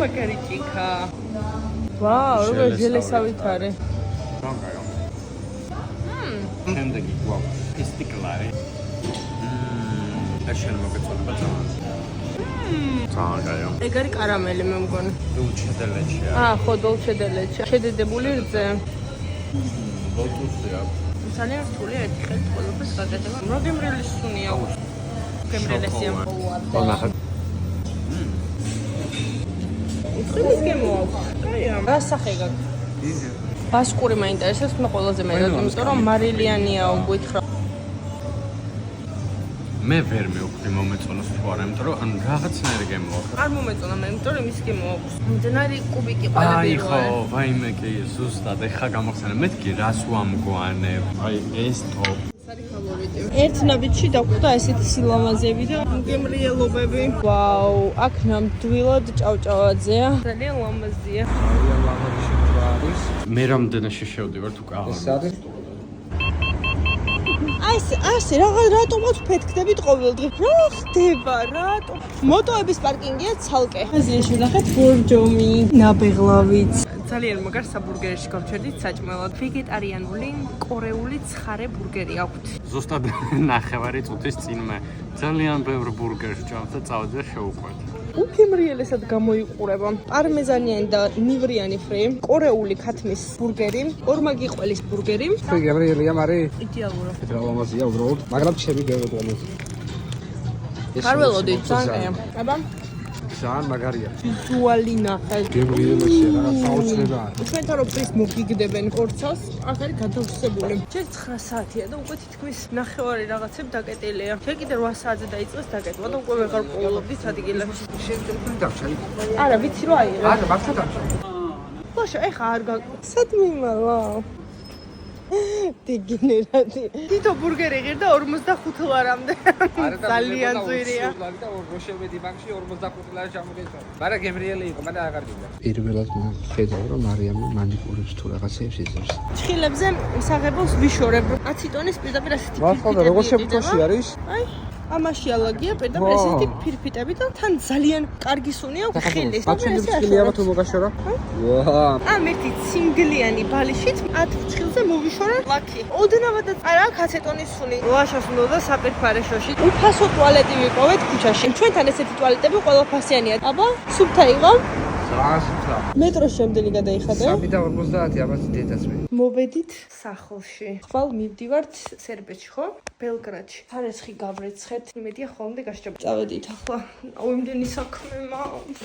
მაგარიჭიქა. ვაუ, როგორ ჟელესავით არის. Rangayo. Შემდეგი გვაქვს ფისტიკლარი. ეს შეიძლება მოგეწონება ძალიან. Rangayo. ეგ არის კარამელი მე მგონი. Dulce de leche. ხო, dolce de leche. შედედებული რძე. Lotusია. ძალიან რთულია ერთი ხელით ყველაფერს გაკეთება. რა გემრიელი სუნია. გემრიელესია. Ონახა. ის გემოაქვს. აია. რა სახე გაქვს? ბასკური მაინტერესებს მე ყველაზე მეტად, იმიტომ რომ მარილიანია უგვითხრა. მე ვერ მივხვდი მომეწონოს თუ არა, იმიტომ რომ ანუ რაღაცნაირი გემოაქვს. არ მომეწონა მე, იმიტომ რომ ის გემოაქვს. მდნარი კუბიკი ყველები აი ხო, ვაიმე კი ზუსტად ეხა გამახსენე. მეთქი რას ვამგვანებ? აი ეს ტოპ. ერთ ნაბიჯში დაგვხვდა ესეთი სილამაზები და გემრიელობები. ვაუ, აქ ნამდვილად ჭავჭავაძეა. ძალიან ლამაზია. ძალიან ლამაზი შეჭრა არის. მე რამდენაში შევდივარ თუ კავა. ეს არის ასე რატომაც ფეთქდებით ყოველდღე? რა ხდება? რატომ? მოტოების პარკინგია ცალკე. აზია შევდახეთ ბორჯომი, ნაბეღლავიც. ძალიან მაგარ საბურგერში გავჩერდით საჭმელად. ვეგეტარიანული, კორეული ცხარე ბურგერი აქვთ. ზუსტად ნახევარი წუთის წინ მე ძალიან ბევრ ბურგერს ვჭამთ და წავედი შევუყვეთ. უგემრიელესად გამოიყურება. პარმეზანიანი და ნივრიანი ფრი, კორეული ქათმის ბურგერი, ორმაგი ყველის ბურგერი. გემრიელია მარი. იდეალურა. რა ლამაზია უბრალოდ, მაგრამ ჩემი ბევრი. არ ველოდი ძალიან. აბა ძალიან მაგარია. ვიზუალი ნახე. გემრიელია რაღაც აუცილებლია. ჩვენთან რო ფრის მოგიგდებენ კორცას, აქ არის გადავსებული. ჯერ 9 საათია და უკვე თითქმის ნახევარი რაღაცებ დაკეტილია. შენ კიდე 8 საათზე დაიწყეს დაკეტვა და უკვე ვეღარ პოულობდით ადგილებში. შენ დავჩაი. არა, ვიცი რომ აიღე. არა, მაგთა დავჩაი. ბოშო, ეხა არ სად მიმალა? დეგენერატი. თითო ბურგერი ღირდა 45 ლარამდე. ძალიან ძვირია. და როშევედი ბანკში 45 ლარი ჩამოგეწვა. მაგრამ გემრიელი იყო, მაგრამ აღარ გინდა. პირველად ხედავ რომ მარიამი მანიპულებს თუ რაღაცებს იძებს. ჭხილებზე საღებავს ვიშორებ. აციტონის პირდაპირ ასეთი ვახალდა როგორ შეფუთოში არის? აი, ამაში ალაგია პირდაპირ ესეთი ფირფიტები და თან ძალიან კარგი სუნი აქვს ხილის. აცილი ფხილია თუ მოგაშორა? ვაა. ამ ერთი ცინგლიანი ბალიშით 10 ფხილზე მოვიშორე ლაკი. ოდნავადაც არა აქვს აცეტონის სუნი. ლაშას უნდა საპირფარეშოში. უფასო ტუალეტი ვიპოვეთ ქუჩაში. ჩვენთან ესეთი ტუალეტები ყველაფასიანია. აბა, სუფთა იყო? ზასუთა. მეტროს შემდენი გადაიხადე. 3:50 ამას დედას მე. მოვედით სახლში. ხვალ მივდივართ სერბეთში, ხო? ბელგრადში. ფარესხი გავრეცხეთ. იმედია ხოლმე გასჭამ. წავედით ახლა. აუ იმდენი საქმე მაქვს.